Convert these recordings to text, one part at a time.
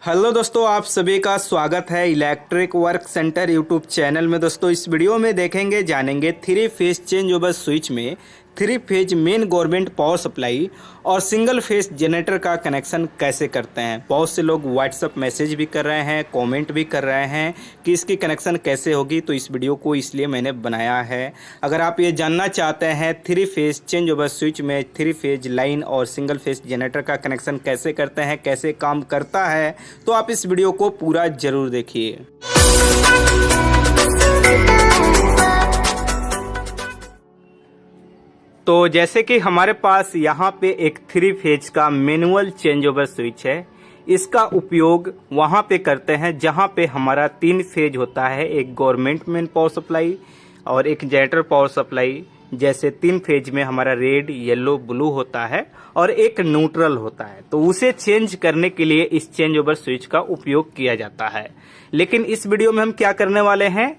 Hello दोस्तों, आप सभी का स्वागत है electric work centre YouTube channel में। दोस्तों इस वीडियो में देखेंगे जानेंगे 3 फेज चेंज ओवर स्विच में 3 phase main government power supply और सिंगल फेज जनरेटर का कनेक्शन कैसे करते हैं। बहुत से लोग व्हाट्सएप मैसेज भी कर रहे हैं, कमेंट भी कर रहे हैं कि इसकी कनेक्शन कैसे होगी, तो इस वीडियो को इसलिए मैंने बनाया है। अगर आप ये जानना चाहते हैं 3 फेज चेंज ओवर स्विच में 3 फेज लाइन और सिंगल फेज जनरेटर का कनेक्शन कैसे करते हैं, कैसे काम करता है, तो आप इस वीडियो को पूरा जरूर देखिए। तो जैसे कि हमारे पास यहाँ पे एक 3 फेज का मैनुअल चेंज ओवर स्विच है। इसका उपयोग वहाँ पे करते हैं जहाँ पे हमारा 3 फेज होता है, एक गवर्नमेंट मेन पावर सप्लाई और एक जनरेटर पावर सप्लाई। जैसे 3 फेज में हमारा रेड, येलो, ब्लू होता है और एक न्यूट्रल होता है, तो उसे चेंज करने के लिए इस चेंज ओवर स्विच का उपयोग किया जाता है। लेकिन इस वीडियो में हम क्या करने वाले हैं,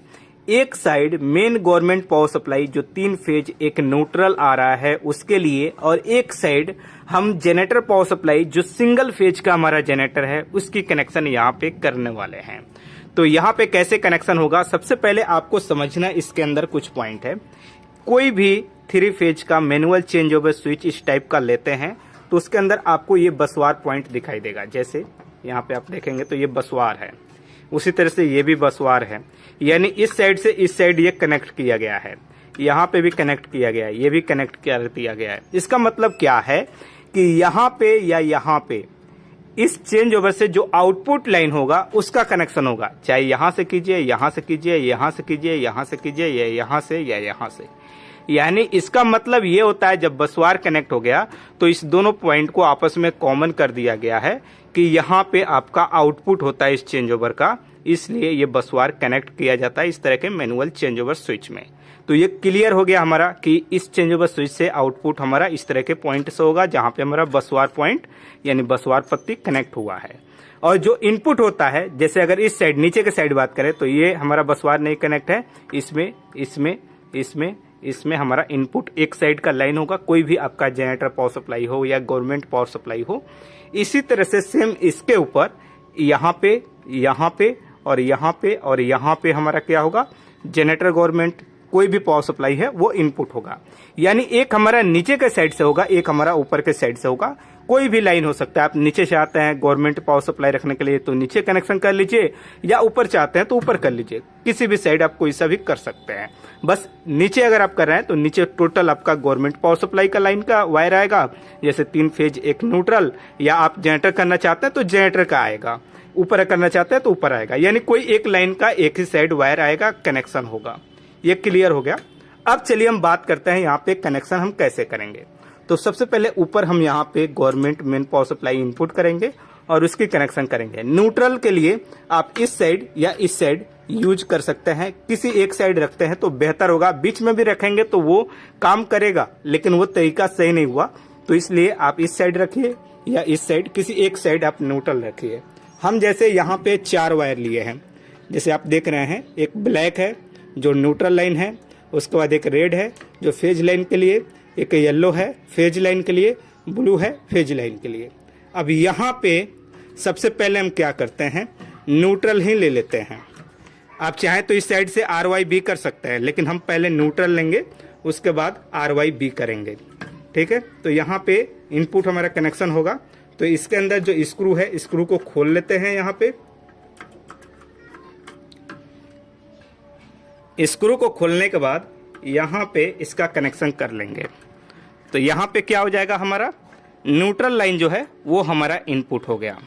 एक side main government power supply जो 3 फेज एक न्यूट्रल आ रहा है उसके लिए, और एक साइड हम जनरेटर पावर सप्लाई जो सिंगल फेज का हमारा जनरेटर है उसकी कनेक्शन यहाँ पे करने वाले हैं। तो यहाँ पे कैसे कनेक्शन होगा, सबसे पहले आपको समझना इसके अंदर कुछ पॉइंट है। कोई भी 3 फेज का मैनुअल चेंज ओवर स्विच इस टाइप का लेते हैं तो उसके अंदर आपको ये बसवार पॉइंट दिखाई देगा। जैसे यहाँ पे आप देखेंगे तो ये बसवार है, उसी तरह से ये भी बसवार है, यानी इस साइड से इस साइड ये कनेक्ट किया गया है, यहाँ पे भी कनेक्ट किया गया है, ये भी कनेक्ट कर दिया गया है। इसका मतलब क्या है कि यहाँ पे या यहाँ पे इस चेंज ओवर से जो आउटपुट लाइन होगा उसका कनेक्शन होगा, चाहे यहाँ से कीजिए, यहाँ से कीजिए, यहाँ से कीजिए, यहाँ से कीजिए, या यहाँ से या यहाँ से। यानी इसका मतलब ये होता है जब बसवार कनेक्ट हो गया तो इस दोनों पॉइंट को आपस में कॉमन कर दिया गया है कि यहाँ पे आपका आउटपुट होता है इस चेंज ओवर का, इसलिए ये बसवार कनेक्ट किया जाता है इस तरह के मैनुअल चेंज ओवर स्विच में। तो ये क्लियर हो गया हमारा कि इस चेंज ओवर स्विच से आउटपुट हमारा इस तरह के पॉइंट से होगा जहाँ पे हमारा बसवार पॉइंट यानी बसवार पत्ती कनेक्ट हुआ है। और जो इनपुट होता है, जैसे अगर इस साइड नीचे के साइड बात करें तो ये हमारा बसवार नहीं कनेक्ट है, इसमें इसमें इसमें इसमें हमारा इनपुट एक साइड का लाइन होगा, कोई भी आपका जनरेटर पावर सप्लाई हो या गवर्नमेंट पावर सप्लाई हो। इसी तरह से सेम इसके ऊपर यहाँ पे और यहाँ पे और यहाँ पे हमारा क्या होगा, जनरेटर गवर्नमेंट कोई भी पावर सप्लाई है वो इनपुट होगा। यानी एक हमारा नीचे के साइड से होगा, एक हमारा ऊपर के साइड से होगा। कोई भी लाइन हो सकता है, आप नीचे से आते हैं गवर्नमेंट पावर सप्लाई रखने के लिए तो नीचे कनेक्शन कर लीजिए, या ऊपर चाहते हैं तो ऊपर कर लीजिए, किसी भी साइड आप कोई सा भी कर सकते हैं। बस नीचे अगर आप कर रहे हैं तो नीचे टोटल आपका गवर्नमेंट पावर सप्लाई का लाइन का वायर आएगा, जैसे 3 फेज एक न्यूट्रल, या आप जनरेटर करना चाहते हैं तो जनरेटर का आएगा, ऊपर करना चाहते हैं तो ऊपर आएगा, यानी कोई एक लाइन का एक ही साइड वायर आएगा, कनेक्शन होगा। ये क्लियर हो गया। अब चलिए हम बात करते हैं यहाँ पे कनेक्शन हम कैसे करेंगे। तो सबसे पहले ऊपर हम यहाँ पे government main power supply input करेंगे और उसकी कनेक्शन करेंगे। न्यूट्रल के लिए आप इस साइड या इस साइड यूज कर सकते हैं, किसी एक साइड रखते हैं तो बेहतर होगा। बीच में भी रखेंगे तो वो काम करेगा लेकिन वो तरीका सही नहीं हुआ, तो इसलिए आप इस साइड रखिए या इस साइड, किसी एक साइड आप न्यूट्रल रखिए। हम जैसे यहाँ पे 4 वायर लिए हैं, जैसे आप देख रहे हैं, एक ब्लैक है जो न्यूट्रल लाइन है, उसके बाद एक रेड है जो फेज लाइन के लिए, एक येलो है फेज लाइन के लिए, ब्लू है फेज लाइन के लिए। अब यहाँ पे सबसे पहले हम क्या करते हैं, न्यूट्रल ही ले लेते हैं। आप चाहें तो इस साइड से RYB कर सकते हैं, लेकिन हम पहले न्यूट्रल लेंगे उसके बाद RYB करेंगे, ठीक है। तो यहाँ पे इनपुट हमारा कनेक्शन होगा, तो इसके अंदर जो स्क्रू है, स्क्रू को खोल लेते हैं। यहाँ पे स्क्रू को खोलने के बाद यहाँ पे इसका कनेक्शन कर लेंगे। तो यहाँ पे क्या हो जाएगा, हमारा न्यूट्रल लाइन जो है वो हमारा इनपुट हो गया।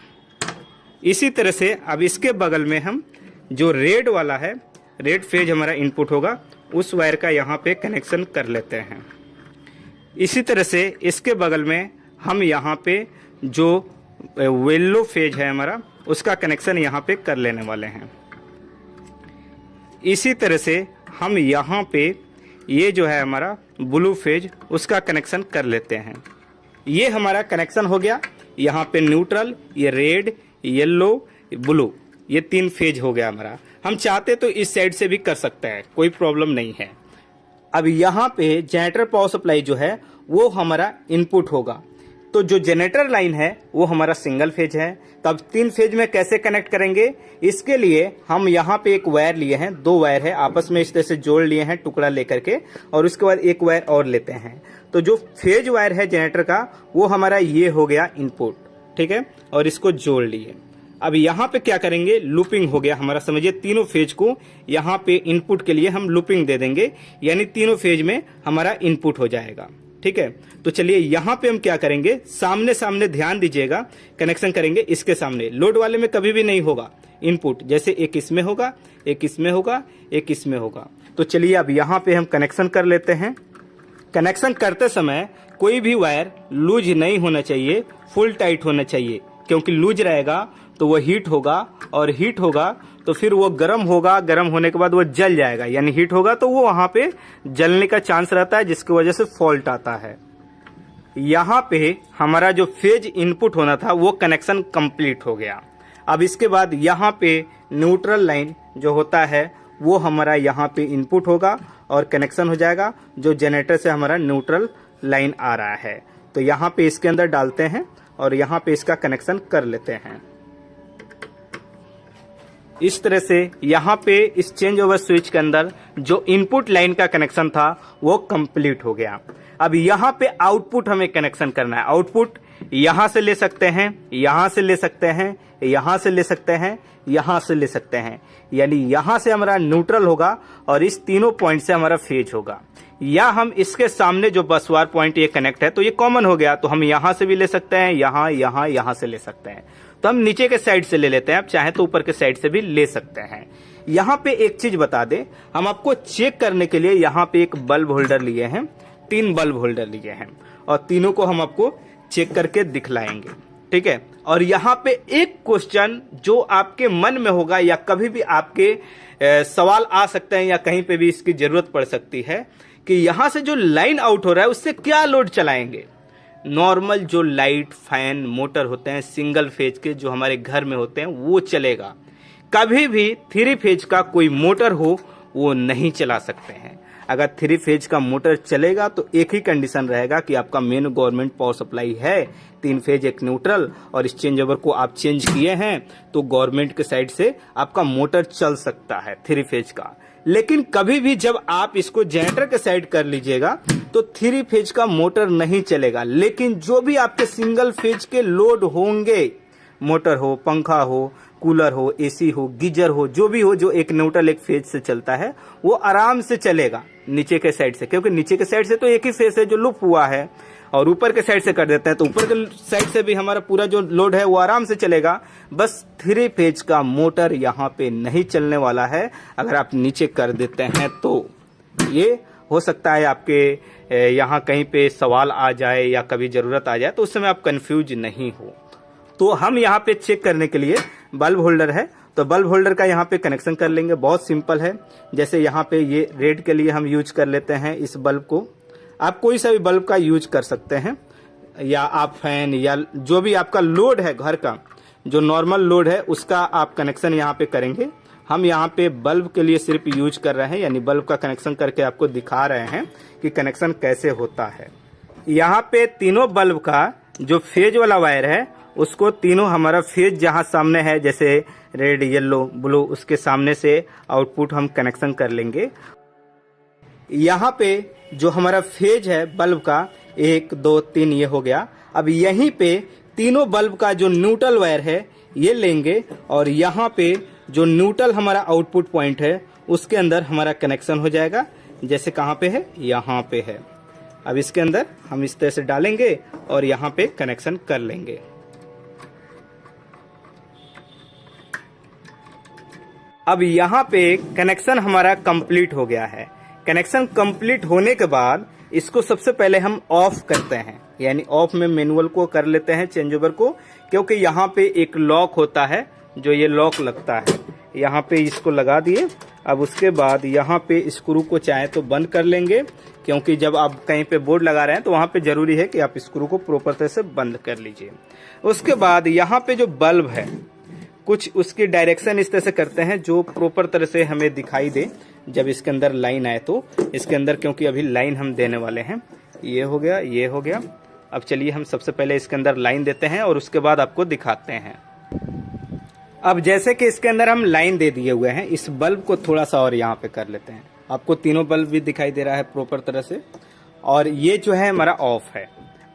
इसी तरह से अब इसके बगल में हम जो रेड वाला है, रेड फेज हमारा इनपुट होगा, उस वायर का यहाँ पे कनेक्शन कर लेते हैं। इसी तरह से इसके बगल में हम यहाँ पे जो येलो फेज है हमारा, उसका कनेक्शन यहाँ पे कर लेने वाले हैं। इसी तरह से हम यहाँ पे ये जो है हमारा ब्लू फेज, उसका कनेक्शन कर लेते हैं। ये हमारा कनेक्शन हो गया। यहाँ पे न्यूट्रल, ये रेड, येलो, ब्लू, ये 3 फेज हो गया हमारा। हम चाहते तो इस साइड से भी कर सकते हैं, कोई प्रॉब्लम नहीं है। अब यहाँ पे जनरेटर पावर सप्लाई जो है वो हमारा इनपुट होगा। तो जो जनरेटर लाइन है वो हमारा सिंगल फेज है। तब 3 फेज में कैसे कनेक्ट करेंगे, इसके लिए हम यहाँ पे एक वायर लिए हैं, 2 वायर है आपस में इस तरह से जोड़ लिए हैं टुकड़ा लेकर के, और उसके बाद एक वायर और लेते हैं। तो जो फेज वायर है जनरेटर का वो हमारा ये हो गया इनपुट, ठीक है, और इसको जोड़ लिए। अब यहाँ पे क्या करेंगे, लूपिंग हो गया हमारा, समझिए तीनों फेज को यहाँ पे इनपुट के लिए हम लूपिंग दे देंगे, यानी तीनों फेज में हमारा इनपुट हो जाएगा, ठीक है। तो चलिए यहाँ पे हम क्या करेंगे, सामने सामने ध्यान दीजिएगा, कनेक्शन करेंगे इसके सामने। लोड वाले में कभी भी नहीं होगा इनपुट, जैसे एक इसमें होगा, एक इसमें होगा, एक इसमें होगा। तो चलिए अब यहाँ पे हम कनेक्शन कर लेते हैं। कनेक्शन करते समय कोई भी वायर लूज नहीं होना चाहिए, फुल टाइट होना चाहिए, क्योंकि लूज रहेगा तो वो हीट होगा, और हीट होगा तो फिर वो गर्म होगा, गर्म होने के बाद वो जल जाएगा, यानी हीट होगा तो वो वहां पे जलने का चांस रहता है, जिसकी वजह से फॉल्ट आता है। यहाँ पे हमारा जो फेज इनपुट होना था वो कनेक्शन कंप्लीट हो गया। अब इसके बाद यहाँ पे न्यूट्रल लाइन जो होता है वो हमारा यहाँ पे इनपुट होगा और कनेक्शन हो जाएगा, जो जनरेटर से हमारा न्यूट्रल लाइन आ रहा है। तो यहाँ पे इसके अंदर डालते हैं और यहाँ पे इसका कनेक्शन कर लेते हैं। इस तरह से यहाँ पे इस चेंज ओवर स्विच के अंदर जो इनपुट लाइन का कनेक्शन था वो कंप्लीट हो गया। अब यहाँ पे आउटपुट हमें कनेक्शन करना है। आउटपुट यहाँ से ले सकते हैं, यहाँ से ले सकते हैं, यहाँ से ले सकते हैं, यहाँ से ले सकते हैं, यानी यहाँ से हमारा न्यूट्रल होगा और इस तीनों पॉइंट से हमारा फेज होगा। या हम इसके सामने जो बसवार पॉइंट ये कनेक्ट है तो ये कॉमन हो गया, तो हम यहाँ से भी ले सकते हैं, यहाँ यहाँ यहाँ से ले सकते हैं। तो हम नीचे के साइड से ले लेते हैं, आप चाहे तो ऊपर के साइड से भी ले सकते हैं। यहाँ पे एक चीज बता दें, हम आपको चेक करने के लिए यहाँ पे एक बल्ब होल्डर लिए हैं, 3 बल्ब होल्डर लिए हैं, और तीनों को हम आपको चेक करके दिखलाएंगे, ठीक है। और यहाँ पे एक क्वेश्चन जो आपके मन में होगा या कभी भी आपके सवाल आ सकते हैं या कहीं पे भी इसकी जरूरत पड़ सकती है कि यहाँ से जो लाइन आउट हो रहा है उससे क्या लोड चलाएंगे। नॉर्मल जो लाइट, फैन, मोटर होते हैं सिंगल फेज के जो हमारे घर में होते हैं वो चलेगा। कभी भी 3 फेज का कोई मोटर हो वो नहीं चला सकते हैं। अगर 3 फेज का मोटर चलेगा तो एक ही कंडीशन रहेगा कि आपका मेन गवर्नमेंट पावर सप्लाई है, 3 फेज एक न्यूट्रल, और इस चेंज ओवर को आप चेंज किए हैं तो गवर्नमेंट के साइड से आपका मोटर चल सकता है 3 फेज का। लेकिन कभी भी जब आप इसको जनरेटर के साइड कर लीजिएगा तो 3 फेज का मोटर नहीं चलेगा। लेकिन जो भी आपके सिंगल फेज के लोड होंगे, मोटर हो, पंखा हो, कूलर हो, एसी हो, गीजर हो, जो भी हो जो एक न्यूट्रल एक फेज से चलता है वो आराम से चलेगा नीचे के साइड से, क्योंकि नीचे के साइड से तो एक ही फेज है जो लूप हुआ है, और ऊपर के साइड से कर देते हैं तो ऊपर के साइड से भी हमारा पूरा जो लोड है वो आराम से चलेगा। बस 3 फेज का मोटर यहाँ पे नहीं चलने वाला है। अगर आप नीचे कर देते हैं तो ये हो सकता है आपके यहाँ कहीं पे सवाल आ जाए या कभी जरूरत आ जाए तो उस समय आप कंफ्यूज नहीं हो। तो हम यहाँ पे चेक करने के लिए बल्ब होल्डर है, तो बल्ब होल्डर का यहाँ पे कनेक्शन कर लेंगे। बहुत सिंपल है, जैसे यहाँ पे ये रेड के लिए हम यूज कर लेते हैं इस बल्ब को। आप कोई सा भी बल्ब का यूज कर सकते हैं, या आप फैन या जो भी आपका लोड है घर का, जो नॉर्मल लोड है उसका आप कनेक्शन यहाँ पे करेंगे। हम यहाँ पे बल्ब के लिए सिर्फ यूज कर रहे हैं, यानी बल्ब का कनेक्शन करके आपको दिखा रहे हैं कि कनेक्शन कैसे होता है। यहाँ पे तीनों बल्ब का जो फेज वाला वायर है उसको तीनों हमारा फेज जहाँ सामने है, जैसे रेड, येलो, ब्लू, उसके सामने से आउटपुट हम कनेक्शन कर लेंगे। यहाँ पे जो हमारा फेज है बल्ब का 1, 2, 3 ये हो गया। अब यहीं पे तीनों बल्ब का जो न्यूट्रल वायर है ये लेंगे और यहाँ पे जो न्यूट्रल हमारा आउटपुट पॉइंट है उसके अंदर हमारा कनेक्शन हो जाएगा। जैसे कहाँ पे है, यहाँ पे है। अब इसके अंदर हम इस तरह से डालेंगे और यहाँ पे कनेक्शन कर लेंगे। अब यहाँ पे कनेक्शन हमारा कंप्लीट हो गया है। कनेक्शन कंप्लीट होने के बाद इसको सबसे पहले हम ऑफ करते हैं, यानी ऑफ में मैनुअल को कर लेते हैं चेंज ओवर को, क्योंकि यहाँ पे एक लॉक होता है जो ये लॉक लगता है। यहाँ पे इसको लगा दिए। अब उसके बाद यहाँ पे स्क्रू को चाहे तो बंद कर लेंगे, क्योंकि जब आप कहीं पे बोर्ड लगा रहे हैं तो वहाँ पे जरूरी है कि आप स्क्रू को प्रॉपर तरह से बंद कर लीजिए। उसके बाद यहाँ पे जो बल्ब है कुछ उसकी डायरेक्शन इस तरह से करते हैं जो प्रॉपर तरह से हमें दिखाई दे जब इसके अंदर लाइन आए। तो इसके अंदर क्योंकि अभी लाइन हम देने वाले हैं, ये हो गया, ये हो गया, अब चलिए हम सबसे पहले इसके अंदर लाइन देते हैं और उसके बाद आपको दिखाते हैं। अब जैसे कि इसके अंदर हम लाइन दे दिए हुए हैं, इस बल्ब को थोड़ा सा और यहाँ पे कर लेते हैं। आपको तीनों बल्ब भी दिखाई दे रहा है प्रॉपर तरह से, और ये जो है हमारा ऑफ है।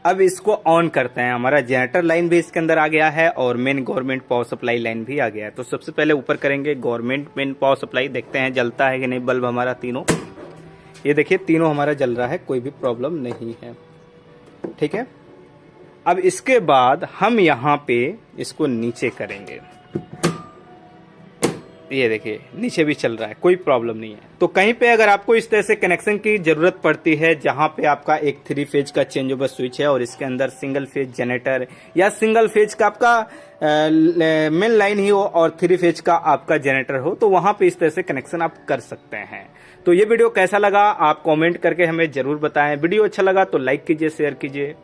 अब इसको ऑन करते हैं। हमारा जनरेटर लाइन भी इसके अंदर आ गया है और main government power supply line भी आ गया है। तो सबसे पहले ऊपर करेंगे गवर्नमेंट मेन पावर सप्लाई, देखते हैं जलता है कि नहीं बल्ब हमारा तीनों। ये देखिए तीनों हमारा जल रहा है, कोई भी प्रॉब्लम नहीं है। ठीक है, अब इसके बाद हम यहाँ पे इसको नीचे करेंगे। ये देखिए नीचे भी चल रहा है, कोई प्रॉब्लम नहीं है। तो कहीं पे अगर आपको इस तरह से कनेक्शन की जरूरत पड़ती है जहां पे आपका एक 3 फेज का चेंज ओवर स्विच है और इसके अंदर सिंगल फेज जनरेटर या सिंगल फेज का आपका मेन लाइन ही हो और 3 फेज का आपका जनरेटर हो, तो वहां पे इस तरह से कनेक्शन आप कर सकते हैं। तो ये वीडियो कैसा लगा आप कमेंट करके हमें जरूर बताएं। वीडियो अच्छा लगा तो लाइक कीजिए, शेयर कीजिए।